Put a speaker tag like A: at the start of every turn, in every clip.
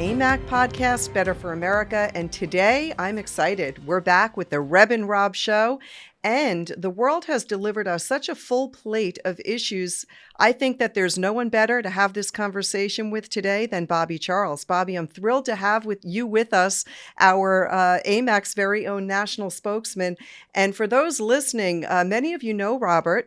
A: Amac podcast, Better for America. And today I'm excited. We're back with the Reb and Rob show. And the world has delivered us such a full plate of issues. I think that there's no one better to have this conversation with today than Bobby Charles. Bobby, I'm thrilled to have you with us, our AMAC's very own national spokesman. And for those listening, many of you know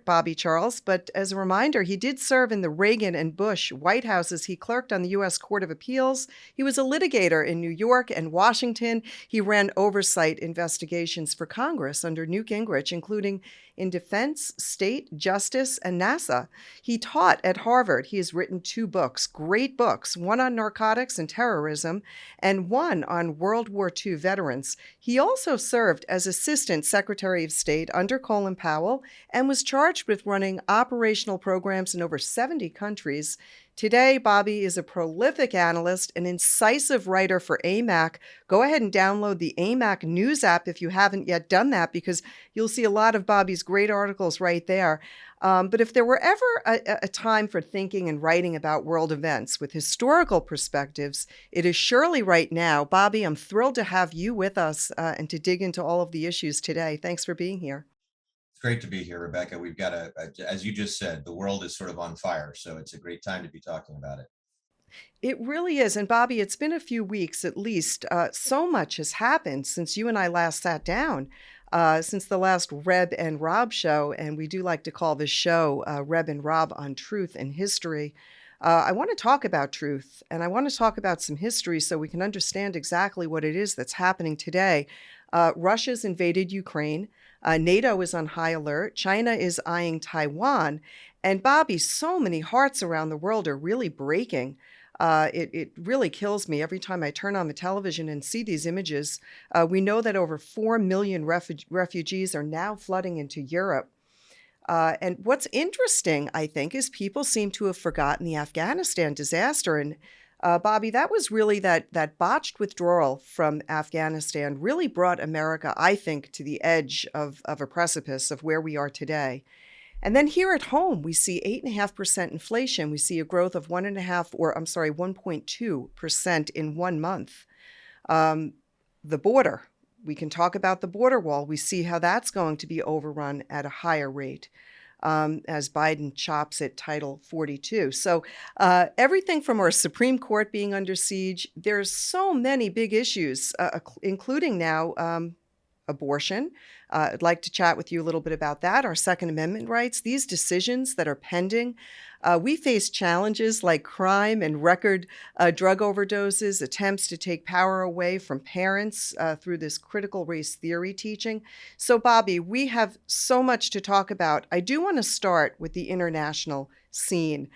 A: Bobby Charles, but as a reminder, he did serve in the Reagan and Bush White Houses. He clerked on the U.S. Court of Appeals. He was a litigator in New York and Washington. He ran oversight investigations for Congress under Newt Gingrich, including in defense, state, justice, and NASA. He taught at Harvard. He has written 2 books, great books, one on narcotics and terrorism, and one on World War II veterans. He also served as Assistant Secretary of State under Colin Powell and was charged with running operational programs in over 70 countries. Today, Bobby is a prolific analyst, an incisive writer for AMAC. Go ahead and download the AMAC News app if you haven't yet done that, because you'll see a lot of Bobby's great articles right there. But if there were ever a time for thinking and writing about world events with historical perspectives, it is surely right now. Bobby, I'm thrilled to have you with us and to dig into all of the issues today. Thanks for being here.
B: Great to be here, Rebecca. We've got as you just said, the world is sort of on fire, so it's a great time to be talking about it.
A: It really is. And Bobby, it's been a few weeks at least. So much has happened since you and I last sat down, since the last Reb and Rob show. And we do like to call this show Reb and Rob on truth and history. I want to talk about truth, and I want to talk about some history so we can understand exactly what it is that's happening today. Russia's invaded Ukraine. NATO is on high alert. China is eyeing Taiwan. And Bobby, so many hearts around the world are really breaking. It really kills me every time I turn on the television and see these images. We know that over 4 million refugees are now flooding into Europe. And what's interesting, I think, is people seem to have forgotten the Afghanistan disaster. And Bobby, that was really that botched withdrawal from Afghanistan really brought America, I think, to the edge of a precipice of where we are today. And then here at home, we see 8.5% inflation. We see a growth of 1.2% in 1 month. The border, we can talk about the border wall. We see how that's going to be overrun at a higher rate as Biden chops at Title 42. So everything from our Supreme Court being under siege, there's so many big issues, including now abortion. I'd like to chat with you a little bit about that, our Second Amendment rights, these decisions that are pending. We face challenges like crime and record drug overdoses, attempts to take power away from parents through this critical race theory teaching. So, Bobby, we have so much to talk about. I do want to start with the international scene.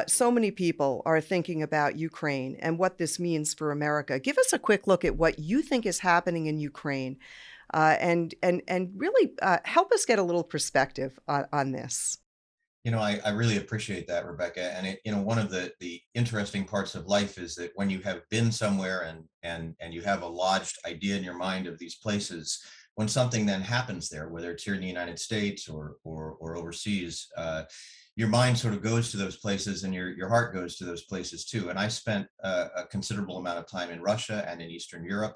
A: So many people are thinking about Ukraine and what this means for America. Give us a quick look at what you think is happening in Ukraine. And really help us get a little perspective on this.
B: I really appreciate that, Rebecca. And one of the interesting parts of life is that when you have been somewhere and you have a lodged idea in your mind of these places, when something then happens there, whether it's here in the United States or overseas, your mind sort of goes to those places and your heart goes to those places too. And I spent a considerable amount of time in Russia and in Eastern Europe.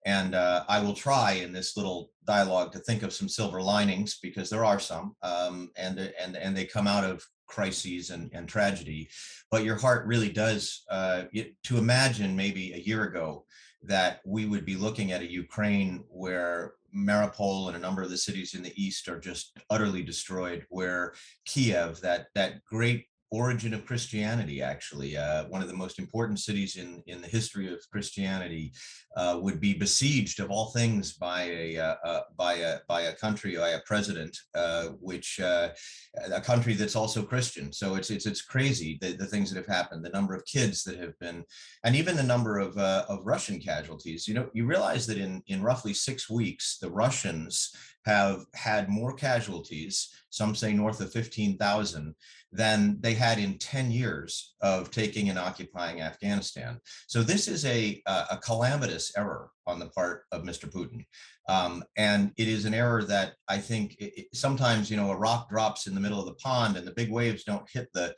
B: And I will try in this little dialogue to think of some silver linings, because there are some, and they come out of crises and tragedy. But your heart really does, to imagine maybe a year ago that we would be looking at a Ukraine where Mariupol and a number of the cities in the east are just utterly destroyed, where Kiev, that great origin of Christianity, actually, one of the most important cities in the history of Christianity, would be besieged of all things by a country, by a president, a country that's also Christian. So it's crazy the things that have happened, the number of kids that have been, and even the number of Russian casualties. You realize that in roughly 6 weeks, the Russians have had more casualties, some say north of 15,000, than they had in 10 years of taking and occupying Afghanistan. So this is a calamitous error on the part of Mr. Putin. And it is an error that I think sometimes, a rock drops in the middle of the pond and the big waves don't hit the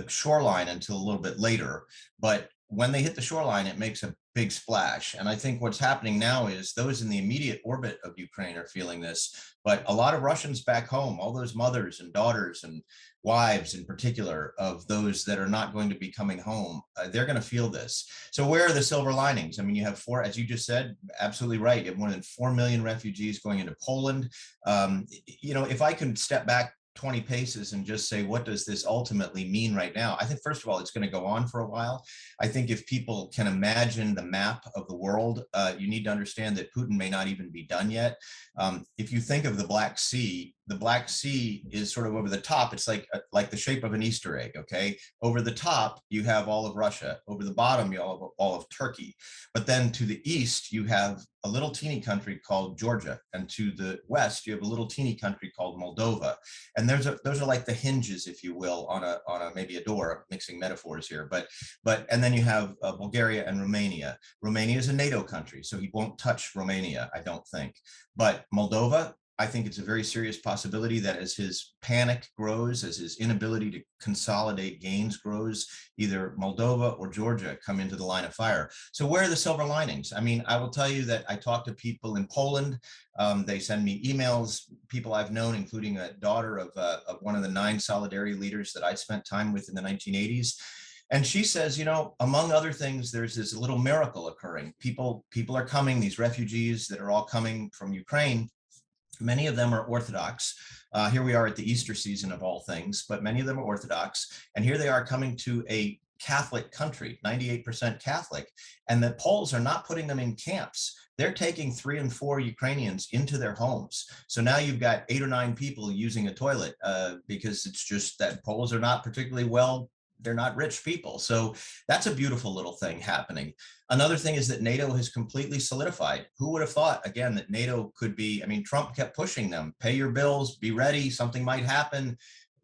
B: shoreline until a little bit later. But when they hit the shoreline, it makes a big splash. And I think what's happening now is those in the immediate orbit of Ukraine are feeling this, but a lot of Russians back home, all those mothers and daughters and wives in particular of those that are not going to be coming home, they're going to feel this. So where are the silver linings? I mean, you have four, as you just said, absolutely right. You have more than 4 million refugees going into Poland. If I can step back 20 paces and just say, what does this ultimately mean right now? I think, first of all, it's going to go on for a while. I think if people can imagine the map of the world, you need to understand that Putin may not even be done yet. If you think of the Black Sea is sort of over the top. It's like the shape of an Easter egg, okay? Over the top, you have all of Russia. Over the bottom, you have all of Turkey. But then to the east, you have a little teeny country called Georgia. And to the west, you have a little teeny country called Moldova. And those are like the hinges, if you will, on a maybe a door. I'm mixing metaphors here, and then you have Bulgaria and Romania. Romania is a NATO country, so he won't touch Romania, I don't think. But Moldova, I think it's a very serious possibility that as his panic grows, as his inability to consolidate gains grows, either Moldova or Georgia come into the line of fire. So where are the silver linings? I mean, I will tell you that I talk to people in Poland. They send me emails, people I've known, including a daughter of one of the 9 Solidarity leaders that I spent time with in the 1980s. And she says, among other things, there's this little miracle occurring. People are coming, these refugees that are all coming from Ukraine. Many of them are Orthodox. Here we are at the Easter season of all things, but many of them are Orthodox. And here they are coming to a Catholic country, 98% Catholic. And the Poles are not putting them in camps. They're taking 3 and 4 Ukrainians into their homes. So now you've got 8 or 9 people using a toilet because it's just that Poles are not particularly they're not rich people. So that's a beautiful little thing happening. Another thing is that NATO has completely solidified. Who would have thought, again, that NATO could be, I mean, Trump kept pushing them, pay your bills, be ready, something might happen,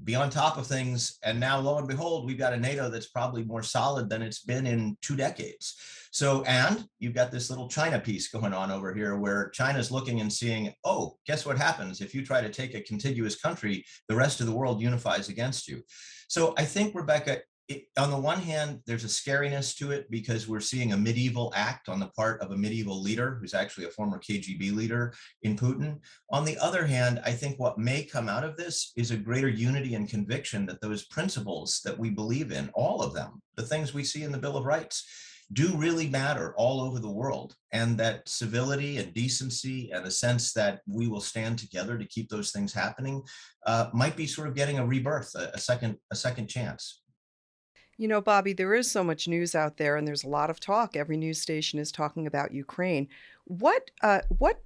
B: be on top of things. And now, lo and behold, we've got a NATO that's probably more solid than it's been in 2 decades. So, and you've got this little China piece going on over here where China's looking and seeing, oh, guess what happens? If you try to take a contiguous country, the rest of the world unifies against you. So I think, Rebecca, on the one hand, there's a scariness to it because we're seeing a medieval act on the part of a medieval leader who's actually a former KGB leader in Putin. On the other hand, I think what may come out of this is a greater unity and conviction that those principles that we believe in, all of them, the things we see in the Bill of Rights, do really matter all over the world, and that civility and decency and a sense that we will stand together to keep those things happening might be sort of getting a rebirth, a second chance.
A: Bobby, there is so much news out there, and there's a lot of talk. Every news station is talking about Ukraine. What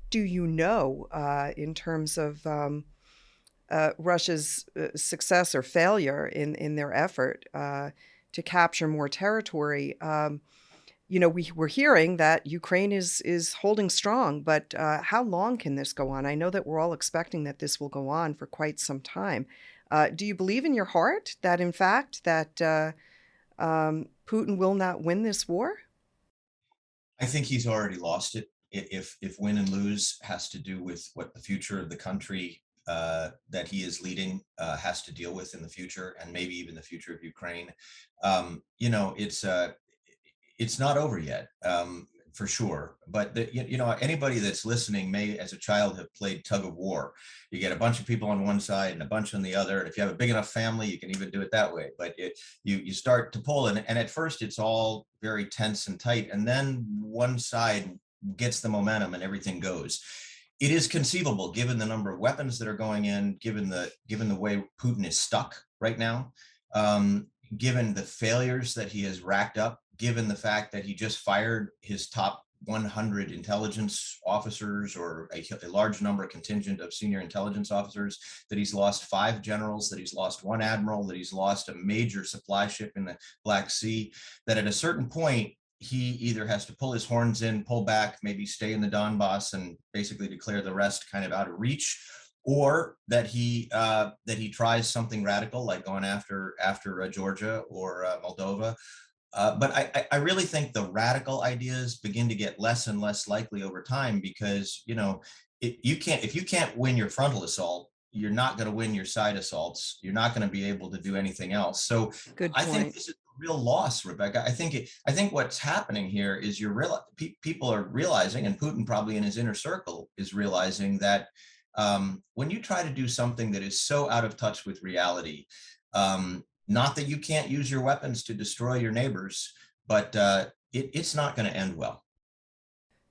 A: do you know in terms of Russia's success or failure in their effort to capture more territory? We're hearing that Ukraine is holding strong, but how long can this go on? I know that we're all expecting that this will go on for quite some time. Do you believe in your heart that, in fact, that Putin will not win this war?
B: I think he's already lost it. If win and lose has to do with what the future of the country that he is leading has to deal with in the future, and maybe even the future of Ukraine, it's not over yet, for sure. But anybody that's listening may, as a child, have played tug of war. You get a bunch of people on one side and a bunch on the other, and if you have a big enough family, you can even do it that way. But you start to pull, and at first it's all very tense and tight, and then one side gets the momentum, and everything goes. It is conceivable, given the number of weapons that are going in, given the way Putin is stuck right now, given the failures that he has racked up, given the fact that he just fired his top 100 intelligence officers, or a large number of contingent of senior intelligence officers, that he's lost 5 generals, that he's lost 1 admiral, that he's lost a major supply ship in the Black Sea, that at a certain point, he either has to pull his horns in, pull back, maybe stay in the Donbass and basically declare the rest kind of out of reach, or that he tries something radical like going after Georgia or Moldova. But I really think the radical ideas begin to get less and less likely over time, because if you can't win your frontal assault, you're not going to win your side assaults. You're not going to be able to do anything else. So
A: Good
B: I think
A: point.
B: this is real loss, Rebecca. I think what's happening here is people are realizing, and Putin probably in his inner circle is realizing that when you try to do something that is so out of touch with reality, not that you can't use your weapons to destroy your neighbors, but it's not going to end well.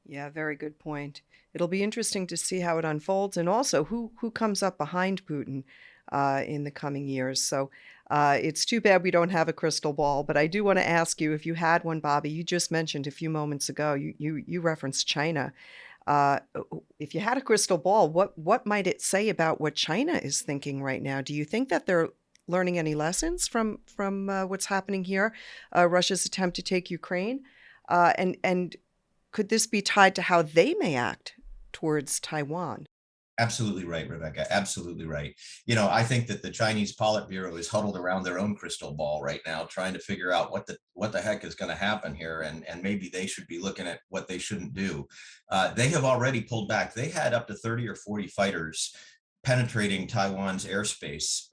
A: Yeah, very good point. It'll be interesting to see how it unfolds, and also who comes up behind Putin in the coming years. So it's too bad we don't have a crystal ball. But I do want to ask you, if you had one, Bobby. You just mentioned a few moments ago. You referenced China. If you had a crystal ball, what might it say about what China is thinking right now? Do you think that they're learning any lessons from what's happening here, Russia's attempt to take Ukraine, and could this be tied to how they may act towards Taiwan?
B: Absolutely right, Rebecca. Absolutely right. I think that the Chinese Politburo is huddled around their own crystal ball right now, trying to figure out what the heck is going to happen here, and maybe they should be looking at what they shouldn't do. They have already pulled back. They had up to 30 or 40 fighters penetrating Taiwan's airspace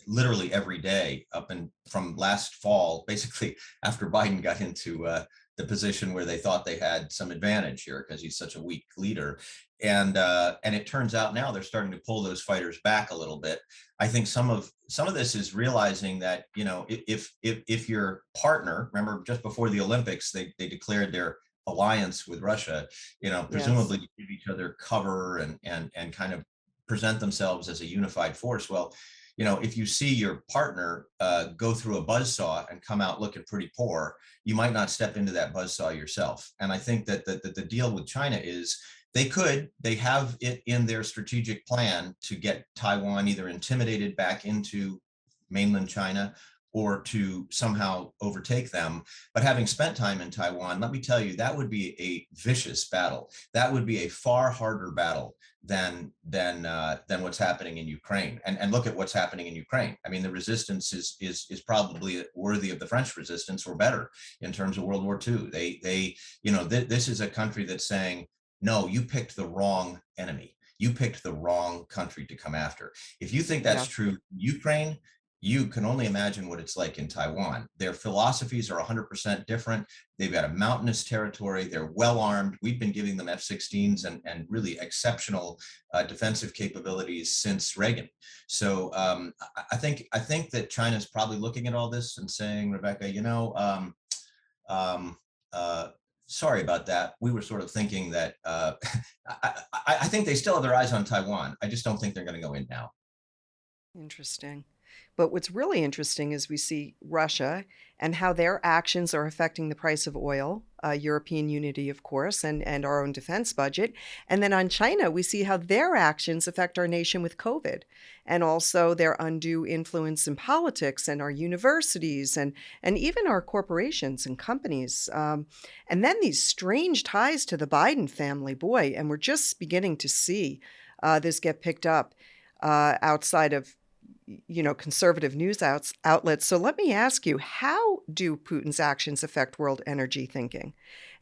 B: literally every day up and from last fall, basically after Biden got into the position where they thought they had some advantage here because he's such a weak leader. And it turns out now they're starting to pull those fighters back a little bit. I think some of this is realizing that, if your partner, remember just before the Olympics, they declared their alliance with Russia,
A: Yes.
B: presumably to give each other cover and kind of present themselves as a unified force. Well, if you see your partner go through a buzzsaw and come out looking pretty poor, you might not step into that buzzsaw yourself. And I think that the deal with China is they have it in their strategic plan to get Taiwan either intimidated back into mainland China or to somehow overtake them. But having spent time in Taiwan, let me tell you, that would be a vicious battle. That would be a far harder battle than what's happening in Ukraine. And look at what's happening in Ukraine. I mean, the resistance is probably worthy of the French resistance or better in terms of World War II. This is a country that's saying, no, you picked the wrong enemy. You picked the wrong country to come after. If you think that's
A: Yeah.
B: true in Ukraine, you can only imagine what it's like in Taiwan. Their philosophies are 100% different. They've got a mountainous territory. They're well armed. We've been giving them F-16s and really exceptional defensive capabilities since Reagan. So I think that China's probably looking at all this and saying, Rebecca, um, uh, sorry about that. We were sort of thinking that I think they still have their eyes on Taiwan. I just don't think they're going to go in now.
A: Interesting. But what's really interesting is we see Russia and how their actions are affecting the price of oil, European unity, of course, and our own defense budget. And then on China, we see how their actions affect our nation with COVID, and also their undue influence in politics and our universities and even our corporations and companies. And then these strange ties to the Biden family, boy, and we're just beginning to see this get picked up outside of conservative news outlets. So let me ask you, how do Putin's actions affect world energy thinking?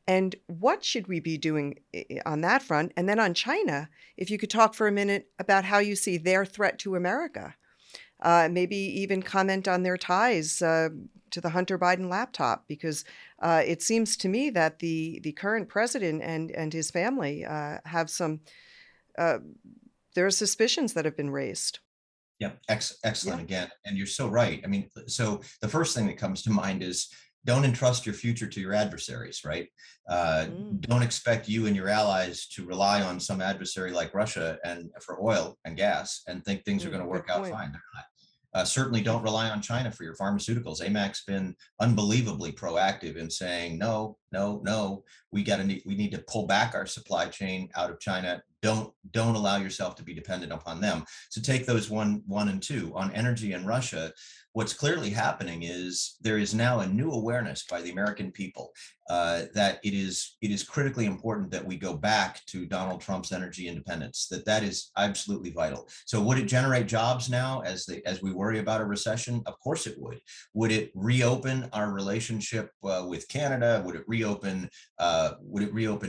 A: And what should we be doing on that front? And then on China, if you could talk for a minute about how you see their threat to America, maybe even comment on their ties to the Hunter Biden laptop, because it seems to me that the current president and his family have some, uh, there are suspicions that have been raised.
B: Yeah, excellent
A: Yeah.
B: again. And you're so right. I mean, so the first thing that comes to mind is don't entrust your future to your adversaries, right?
A: Mm,
B: Don't expect you and your allies to rely on some adversary like Russia and for oil and gas and think things are going to
A: good
B: work out
A: point.
B: fine. They're not. Certainly don't rely on China for your pharmaceuticals. Amac's been unbelievably proactive in saying, no, no, no, we need to pull back our supply chain out of China. Don't allow yourself to be dependent upon them. So take those one and two on energy and Russia. What's clearly happening is there is now a new awareness by the American people that it is critically important that we go back to Donald Trump's energy independence. That is absolutely vital. So would it generate jobs now as we worry about a recession? Of course it would. Would it reopen our relationship with Canada? Would it reopen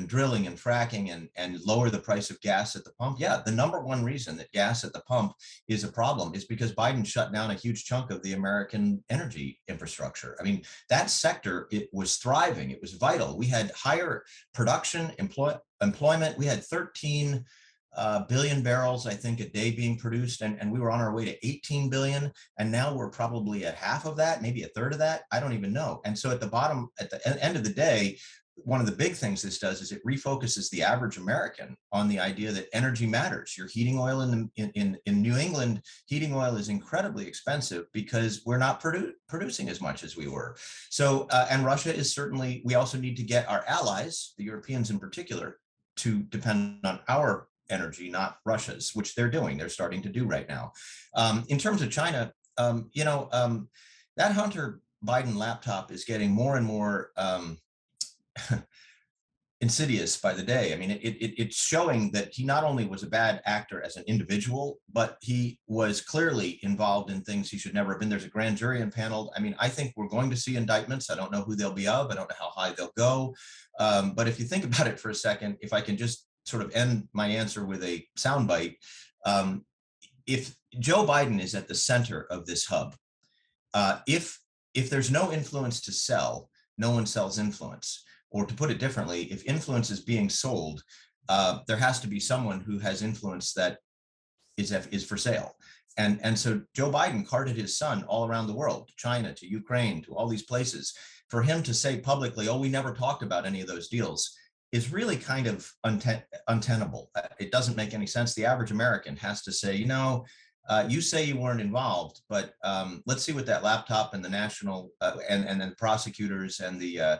B: drilling and fracking and lower the price of gas at the pump? Yeah, the number one reason that gas at the pump is a problem is because Biden shut down a huge chunk of the American energy infrastructure. I mean, that sector, it was thriving. It was vital. We had higher production, employment. We had 13 billion barrels, I think, a day being produced, and we were on our way to 18 billion, and now we're probably at half of that, maybe a third of that. I don't even know. And so at the end of the day, one of the big things this does is it refocuses the average American on the idea that energy matters. Your heating oil in New England, heating oil is incredibly expensive because we're not producing as much as we were. So, and Russia is certainly, we also need to get our allies, the Europeans in particular, to depend on our energy, not Russia's, which they're doing. They're starting to do right now. In terms of China, that Hunter Biden laptop is getting more and more insidious by the day. I mean, it's showing that he not only was a bad actor as an individual, but he was clearly involved in things he should never have been. There's a grand jury impaneled. I mean, I think we're going to see indictments. I don't know who they'll be of. I don't know how high they'll go. But if you think about it for a second, if I can just sort of end my answer with a soundbite, if Joe Biden is at the center of this hub, if there's no influence to sell, no one sells influence. Or to put it differently, if influence is being sold, there has to be someone who has influence that is for sale. And so Joe Biden carted his son all around the world, to China, to Ukraine, to all these places. For him to say publicly, oh, we never talked about any of those deals, is really kind of untenable. It doesn't make any sense. The average American has to say, you say you weren't involved, but let's see what that laptop and the national and then the prosecutors and the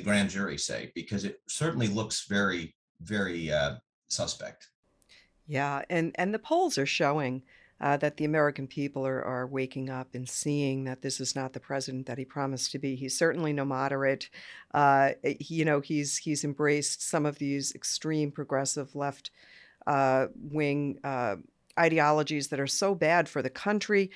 B: grand jury say, because it certainly looks very, very suspect.
A: Yeah, and the polls are showing that the American people are waking up and seeing that this is not the president that he promised to be. He's certainly no moderate. He's embraced some of these extreme progressive left wing ideologies that are so bad for the country.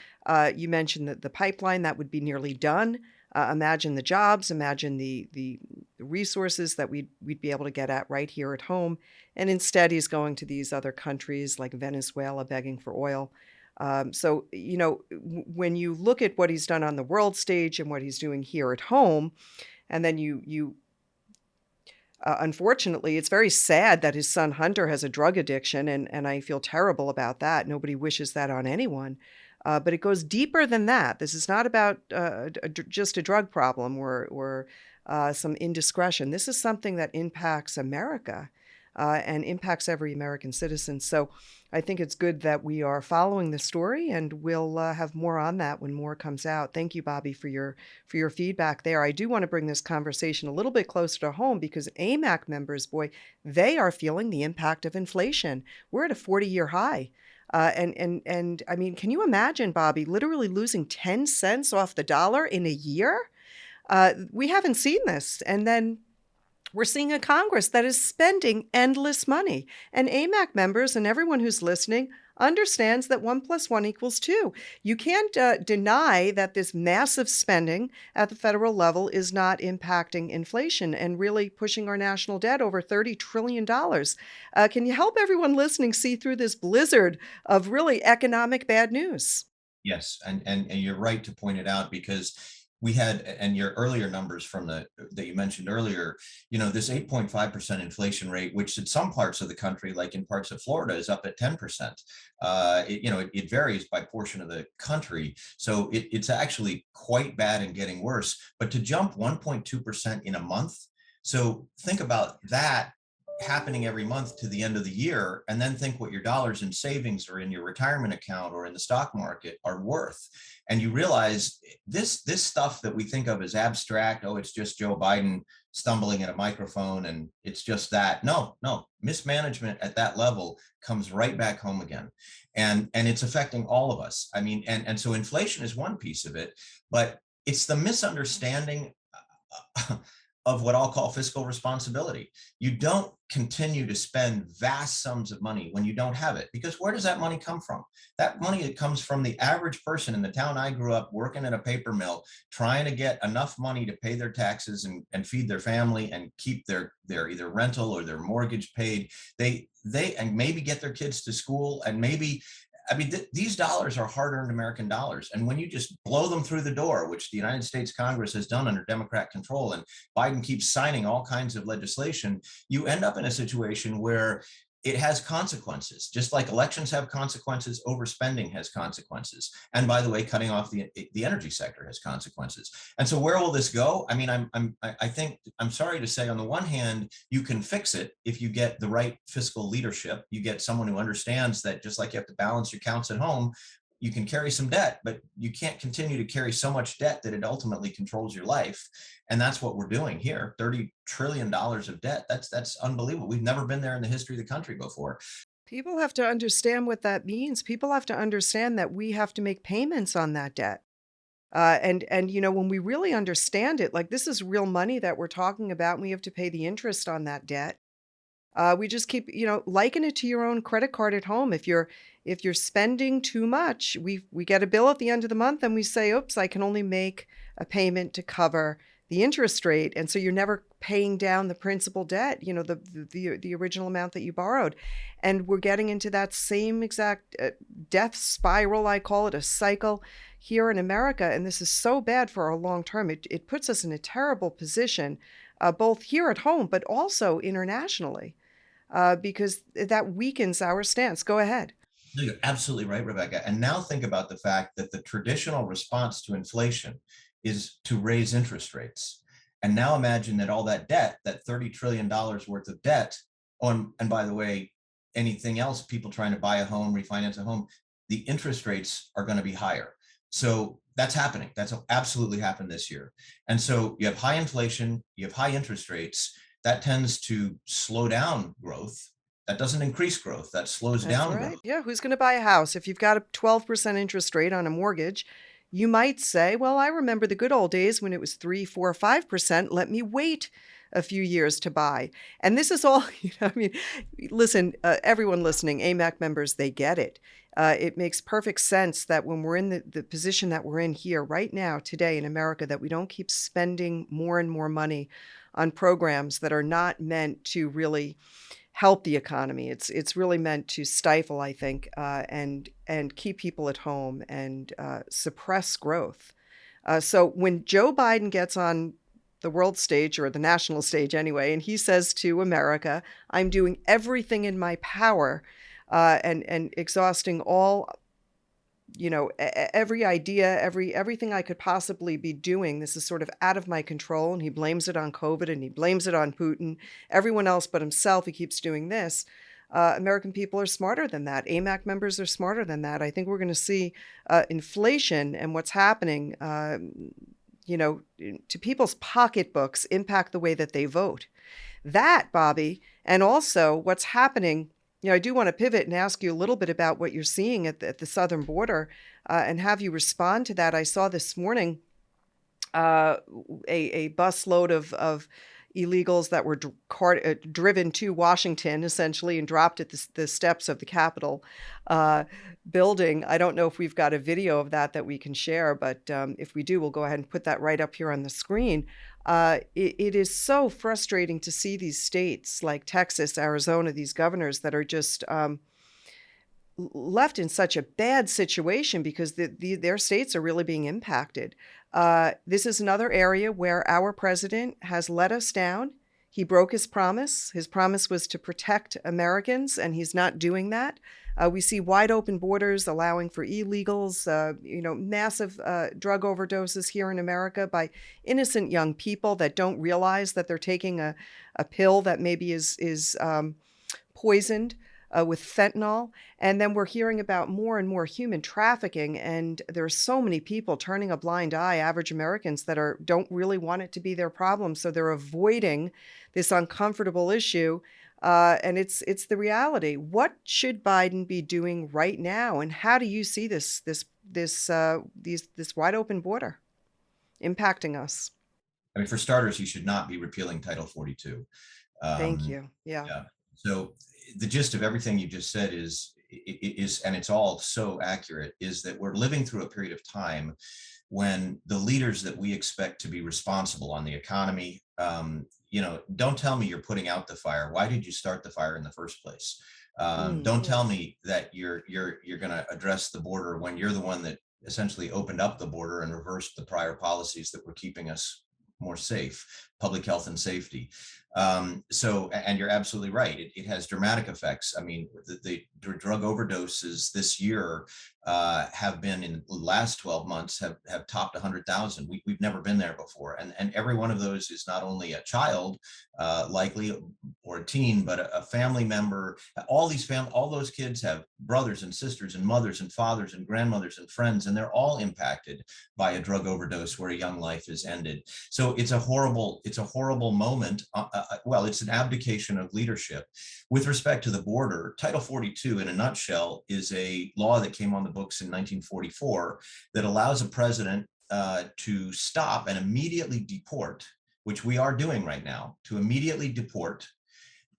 A: You mentioned that the pipeline that would be nearly done. Imagine the jobs, imagine the resources that we'd be able to get at right here at home. And instead, he's going to these other countries like Venezuela begging for oil. When you look at what he's done on the world stage and what he's doing here at home, and then unfortunately, it's very sad that his son Hunter has a drug addiction, and I feel terrible about that. Nobody wishes that on anyone. But it goes deeper than that. This is not about just a drug problem or some indiscretion. This is something that impacts America and impacts every American citizen. So I think it's good that we are following the story, and we'll have more on that when more comes out. Thank you, Bobby, for your feedback there. I do want to bring this conversation a little bit closer to home because Amac members, boy, they are feeling the impact of inflation. We're at a 40-year high. And I mean, can you imagine, Bobby, literally losing 10 cents off the dollar in a year? We haven't seen this. And then we're seeing a Congress that is spending endless money. And AMAC members and everyone who's listening understands that 1 + 1 = 2. You can't deny that this massive spending at the federal level is not impacting inflation and really pushing our national debt over $30 trillion. Can you help everyone listening see through this blizzard of really economic bad news?
B: Yes, and you're right to point it out, because we had, and your earlier numbers from that you mentioned earlier, this 8.5% inflation rate, which in some parts of the country, like in parts of Florida, is up at 10%. It varies by portion of the country, so it's actually quite bad and getting worse. But to jump 1.2% in a month, so think about that happening every month to the end of the year, and then think what your dollars in savings or in your retirement account or in the stock market are worth. And you realize this stuff that we think of as abstract, oh, it's just Joe Biden stumbling at a microphone and it's just that. No, mismanagement at that level comes right back home again. And it's affecting all of us. I mean, and so inflation is one piece of it, but it's the misunderstanding of what I'll call fiscal responsibility. You don't continue to spend vast sums of money when you don't have it, because where does that money come from? That money, it comes from the average person in the town I grew up, working in a paper mill, trying to get enough money to pay their taxes and feed their family and keep their either rental or their mortgage paid. They and maybe get their kids to school, and maybe, I mean, these dollars are hard-earned American dollars. And when you just blow them through the door, which the United States Congress has done under Democrat control, and Biden keeps signing all kinds of legislation, you end up in a situation where it has consequences. Just like elections have consequences, overspending has consequences. And by the way, cutting off the energy sector has consequences. And so where will this go? I mean, I think, I'm sorry to say, on the one hand, you can fix it if you get the right fiscal leadership. You get someone who understands that just like you have to balance your accounts at home, you can carry some debt, but you can't continue to carry so much debt that it ultimately controls your life. And that's what we're doing here. $30 trillion of debt. That's unbelievable. We've never been there in the history of the country before.
A: People have to understand what that means. People have to understand that we have to make payments on that debt. And when we really understand it, like this is real money that we're talking about, and we have to pay the interest on that debt. We just keep, liken it to your own credit card at home. If you're spending too much, we get a bill at the end of the month and we say, oops, I can only make a payment to cover the interest rate. And so you're never paying down the principal debt, the original amount that you borrowed. And we're getting into that same exact death spiral, I call it, a cycle here in America. And this is so bad for our long term. It puts us in a terrible position, both here at home, but also internationally, because that weakens our stance. Go ahead.
B: No, you're absolutely right, Rebecca. And now think about the fact that the traditional response to inflation is to raise interest rates. And now imagine that all that debt, that $30 trillion worth of debt, and by the way, anything else, people trying to buy a home, refinance a home, the interest rates are going to be higher. So that's happening. That's absolutely happened this year. And so you have high inflation, you have high interest rates. That tends to slow down growth. That doesn't increase growth. That slows
A: That's
B: down
A: right.
B: growth.
A: Yeah. Who's going to buy a house? If you've got a 12% interest rate on a mortgage, you might say, well, I remember the good old days when it was 3, 4, 5%. Let me wait a few years to buy. And this is all, I mean, listen, everyone listening, AMAC members, they get it. It makes perfect sense that when we're in the position that we're in here right now, today in America, that we don't keep spending more and more money on programs that are not meant to really help the economy. It's really meant to stifle, I think, and keep people at home and suppress growth. So when Joe Biden gets on the world stage, or the national stage anyway, and he says to America, "I'm doing everything in my power," and exhausting all, every idea, everything I could possibly be doing. This is sort of out of my control, and he blames it on COVID, and he blames it on Putin, everyone else but himself. He keeps doing this. American people are smarter than that. AMAC members are smarter than that. I think we're going to see inflation and what's happening, to people's pocketbooks impact the way that they vote. That, Bobby, and also what's happening. I do want to pivot and ask you a little bit about what you're seeing at the southern border, and have you respond to that. I saw this morning a busload of illegals that were driven to Washington, essentially, and dropped at the steps of the Capitol building. I don't know if we've got a video of that we can share, but if we do, we'll go ahead and put that right up here on the screen. It is so frustrating to see these states like Texas, Arizona, these governors that are just left in such a bad situation because their states are really being impacted. This is another area where our president has let us down. He broke his promise. His promise was to protect Americans, and he's not doing that. We see wide open borders allowing for illegals, massive drug overdoses here in America by innocent young people that don't realize that they're taking a pill that maybe is poisoned with fentanyl. And then we're hearing about more and more human trafficking. And there are so many people turning a blind eye, average Americans, that don't really want it to be their problem. So they're avoiding this uncomfortable issue. And it's the reality. What should Biden be doing right now? And how do you see this wide open border impacting us?
B: I mean, for starters, he should not be repealing Title 42.
A: Thank
B: Um,
A: you. Yeah.
B: yeah. So the gist of everything you just said is, and it's all so accurate, is that we're living through a period of time when the leaders that we expect to be responsible on the economy, don't tell me you're putting out the fire. Why did you start the fire in the first place?
A: Mm.
B: Don't tell me that you're going to address the border when you're the one that essentially opened up the border and reversed the prior policies that were keeping us more safe, public health and safety. And you're absolutely right. It has dramatic effects. I mean, the drug overdoses this year have been, in the last 12 months, have topped 100,000. We've never been there before. And every one of those is not only a child, likely, or a teen, but a family member. All those kids have brothers and sisters and mothers and fathers and grandmothers and friends, and they're all impacted by a drug overdose where a young life is ended. So it's a horrible moment. Well, it's an abdication of leadership. With respect to the border, Title 42, in a nutshell, is a law that came on the books in 1944 that allows a president to stop and immediately deport, which we are doing right now, to immediately deport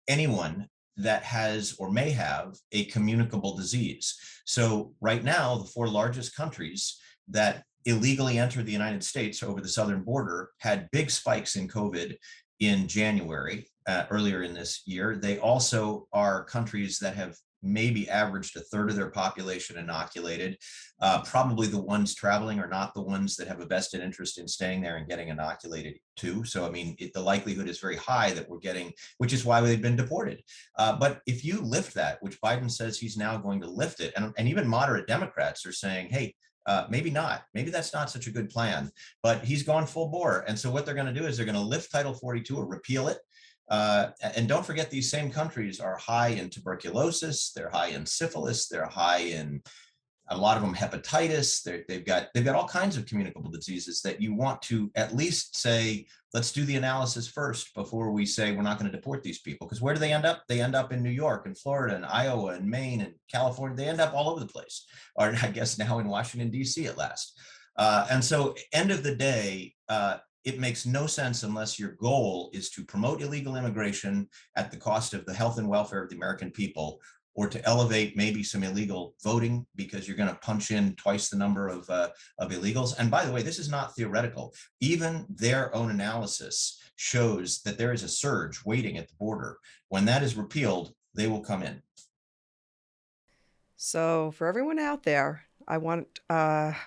B: anyone that has or may have a communicable disease. So right now, the four largest countries that illegally entered the United States over the southern border had big spikes in COVID in January, earlier in this year. They also are countries that have maybe averaged a third of their population inoculated. Probably the ones traveling are not the ones that have a vested interest in staying there and getting inoculated too. So, I mean, the likelihood is very high that we're getting, which is why they've been deported. But if you lift that, which Biden says he's now going to lift it, and even moderate Democrats are saying, hey, maybe not. Maybe that's not such a good plan, but he's gone full bore. And so what they're going to do is they're going to lift Title 42 or repeal it. And don't forget, these same countries are high in tuberculosis. They're high in syphilis. They're high in, a lot of them, hepatitis. They've got all kinds of communicable diseases that you want to at least say, let's do the analysis first before we say we're not going to deport these people. Because where do they end up? They end up in New York and Florida and Iowa and Maine and California. They end up all over the place, or I guess now in Washington, D.C. at last. And so, end of the day, it makes no sense unless your goal is to promote illegal immigration at the cost of the health and welfare of the American people, or to elevate maybe some illegal voting because you're going to punch in twice the number of illegals. And by the way, this is not theoretical. Even their own analysis shows that there is a surge waiting at the border. When that is repealed, they will come in.
A: So, for everyone out there, I want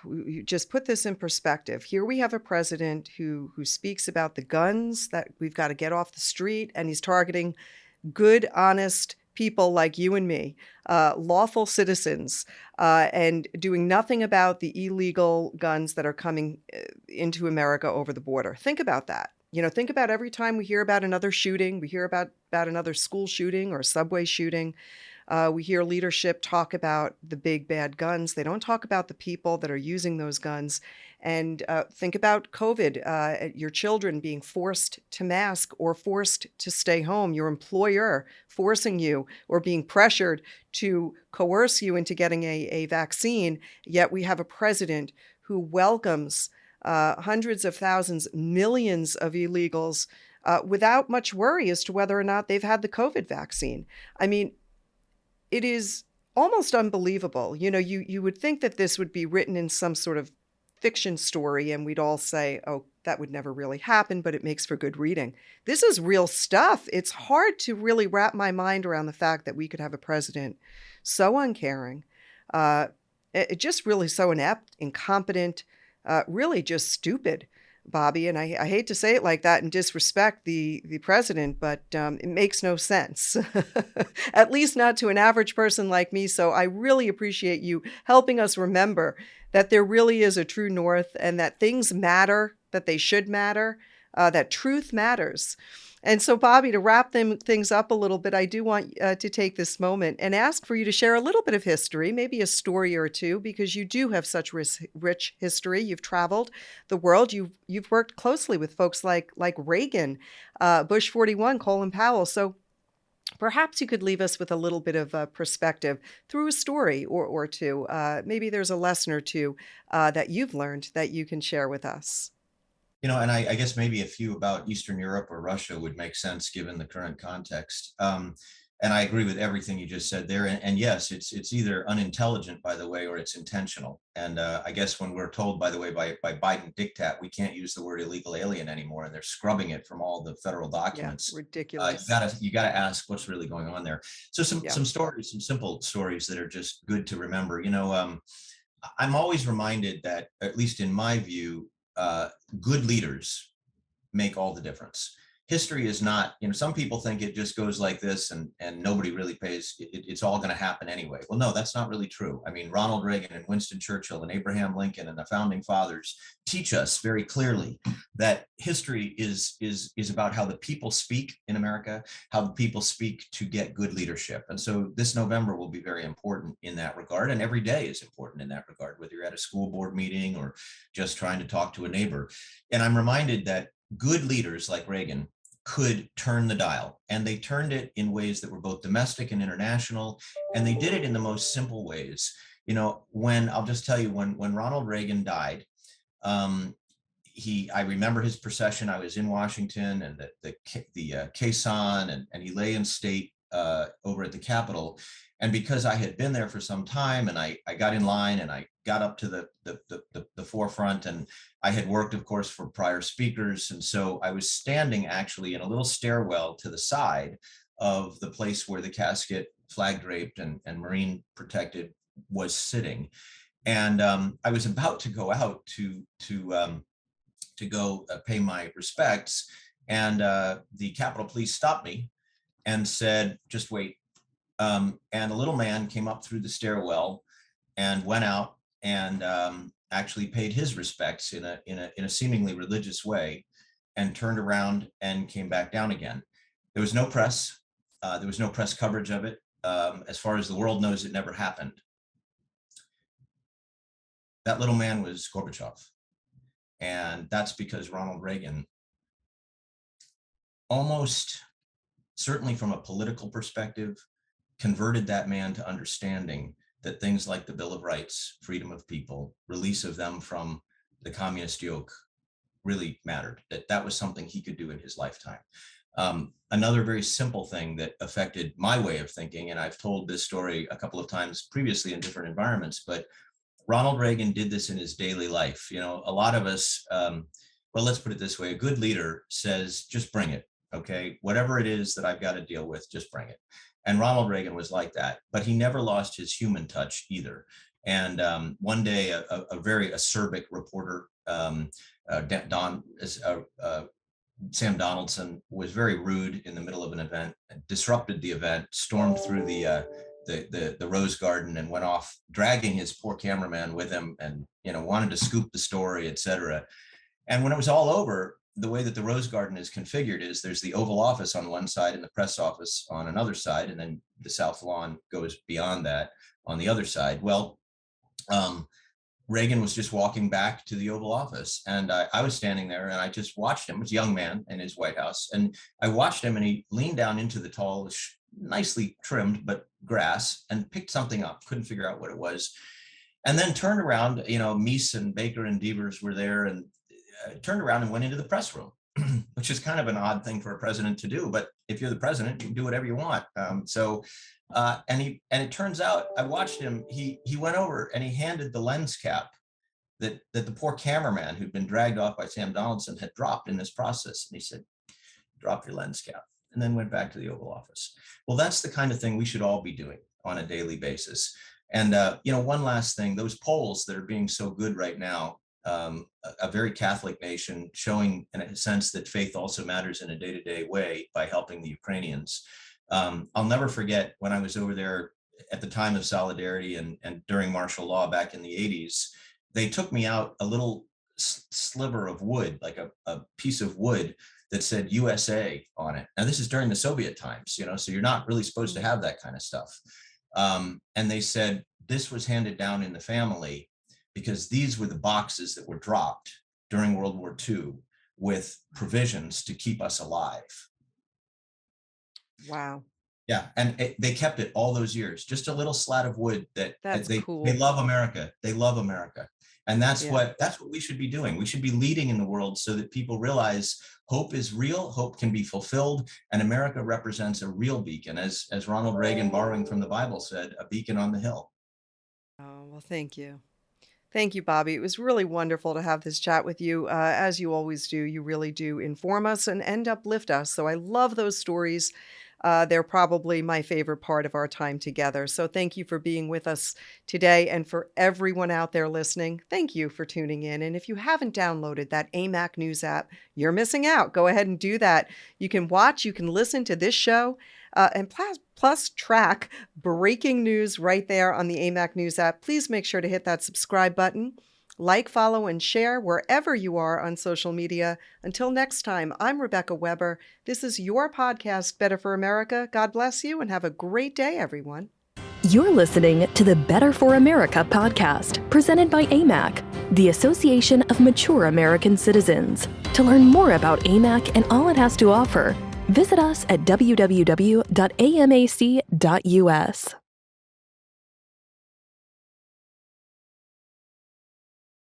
A: you just put this in perspective. Here we have a president who speaks about the guns that we've got to get off the street, and he's targeting good, honest people like you and me, lawful citizens, and doing nothing about the illegal guns that are coming into America over the border. Think about that. Think about every time we hear about another shooting, we hear about another school shooting or subway shooting. We hear leadership talk about the big bad guns. They don't talk about the people that are using those guns. And think about COVID, your children being forced to mask or forced to stay home, your employer forcing you or being pressured to coerce you into getting a vaccine. Yet we have a president who welcomes hundreds of thousands, millions of illegals without much worry as to whether or not they've had the COVID vaccine. I mean, it is almost unbelievable. You would think that this would be written in some sort of fiction story and we'd all say, oh, that would never really happen, but it makes for good reading. This is real stuff. It's hard to really wrap my mind around the fact that we could have a president so uncaring, just really so inept, incompetent, really just stupid, Bobby. And I hate to say it like that and disrespect the president, but it makes no sense, at least not to an average person like me. So I really appreciate you helping us remember that there really is a true north and that things matter, that they should matter, that truth matters. And so, Bobby, to wrap things up a little bit, I do want to take this moment and ask for you to share a little bit of history, maybe a story or two, because you do have such rich history. You've traveled the world. You've worked closely with folks like Reagan, Bush 41, Colin Powell. So perhaps you could leave us with a little bit of perspective through a story or two. Maybe there's a lesson or two that you've learned that you can share with us.
B: And I guess maybe a few about Eastern Europe or Russia would make sense given the current context. And I agree with everything you just said there. And yes, it's either unintelligent, by the way, or it's intentional. And I guess when we're told, by the way, by Biden diktat, we can't use the word illegal alien anymore, and they're scrubbing it from all the federal
A: Yeah,
B: documents. You
A: ridiculous.
B: gotta you gotta ask what's really going on there. So
A: Yeah.
B: some stories, some simple stories that are just good to remember. I'm always reminded that, at least in my view, good leaders make all the difference. History is not, some people think it just goes like this and nobody really pays, it's all going to happen anyway. Well, no, that's not really true. I mean, Ronald Reagan and Winston Churchill and Abraham Lincoln and the founding fathers teach us very clearly that history is about how the people speak in America, how the people speak to get good leadership. And so this November will be very important in that regard. And every day is important in that regard, whether you're at a school board meeting or just trying to talk to a neighbor. And I'm reminded that good leaders like Reagan could turn the dial, and they turned it in ways that were both domestic and international, and they did it in the most simple ways. When I'll just tell you, when Ronald Reagan died, I remember his procession. I was in Washington, and the caisson, and he lay in state over at the Capitol. And because I had been there for some time, and I got in line, and I got up to the forefront, and I had worked, of course, for prior speakers. And so I was standing actually in a little stairwell to the side of the place where the casket, flag draped and marine protected, was sitting. And I was about to go out to go pay my respects. And the Capitol Police stopped me and said, just wait. And a little man came up through the stairwell and went out and actually paid his respects in a seemingly religious way, and turned around and came back down again. There was no press. There was no press coverage of it. As far as the world knows, it never happened. That little man was Gorbachev. And that's because Ronald Reagan, almost certainly from a political perspective, converted that man to understanding that things like the Bill of Rights, freedom of people, release of them from the communist yoke really mattered, that was something he could do in his lifetime. Another very simple thing that affected my way of thinking, and I've told this story a couple of times previously in different environments, but Ronald Reagan did this in his daily life. A lot of us, well, let's put it this way. A good leader says, just bring it. Okay. Whatever it is that I've got to deal with, just bring it. And Ronald Reagan was like that, but he never lost his human touch either. And one day, a very acerbic reporter, Sam Donaldson, was very rude in the middle of an event, disrupted the event, stormed through the Rose Garden, and went off dragging his poor cameraman with him, and wanted to scoop the story, etc. And when it was all over, the way that the Rose Garden is configured is there's the Oval Office on one side and the press office on another side, and then the South Lawn goes beyond that on the other side. Well, Reagan was just walking back to the Oval Office, and I was standing there, and I just watched him. It was a young man in his White House, and I watched him, and he leaned down into the tall, nicely trimmed but grass, and picked something up. Couldn't figure out what it was, and then turned around. Meese and Baker and Devers were there, and turned around and went into the press room, which is kind of an odd thing for a president to do. But if you're the president, you can do whatever you want. And it turns out, I watched him. He went over and he handed the lens cap that the poor cameraman who'd been dragged off by Sam Donaldson had dropped in this process. And he said, "Drop your lens cap," and then went back to the Oval Office. Well, that's the kind of thing we should all be doing on a daily basis. And one last thing: those polls that are being so good right now. A very Catholic nation, showing in a sense that faith also matters in a day-to-day way by helping the Ukrainians. I'll never forget when I was over there at the time of Solidarity and during martial law back in the 80s. They took me out a little sliver of wood, like a piece of wood that said USA on it. Now, this is during the Soviet times, so you're not really supposed to have that kind of stuff. And they said this was handed down in the family because these were the boxes that were dropped during World War II with provisions to keep us alive.
A: Wow.
B: Yeah, and they kept it all those years. Just a little slat of wood that
A: That's
B: they
A: cool.
B: love America. They love America. And that's
A: Yeah.
B: what we should be doing. We should be leading in the world so that people realize hope is real, hope can be fulfilled, and America represents a real beacon, as Ronald Reagan, borrowing from the Bible, said, a beacon on the hill.
A: Oh, well, thank you. Thank you, Bobby. It was really wonderful to have this chat with you. As you always do, you really do inform us and uplift us. So I love those stories. They're probably my favorite part of our time together. So thank you for being with us today. And for everyone out there listening, thank you for tuning in. And if you haven't downloaded that Amac News app, you're missing out. Go ahead and do that. You can watch, you can listen to this show, and plus track breaking news right there on the Amac News app. Please make sure to hit that subscribe button. Like, follow, and share wherever you are on social media. Until next time, I'm Rebecca Weber. This is your podcast, Better for America. God bless you and have a great day, everyone.
C: You're listening to the Better for America podcast, presented by Amac, the Association of Mature American Citizens. To learn more about Amac and all it has to offer, visit us at www.amac.us.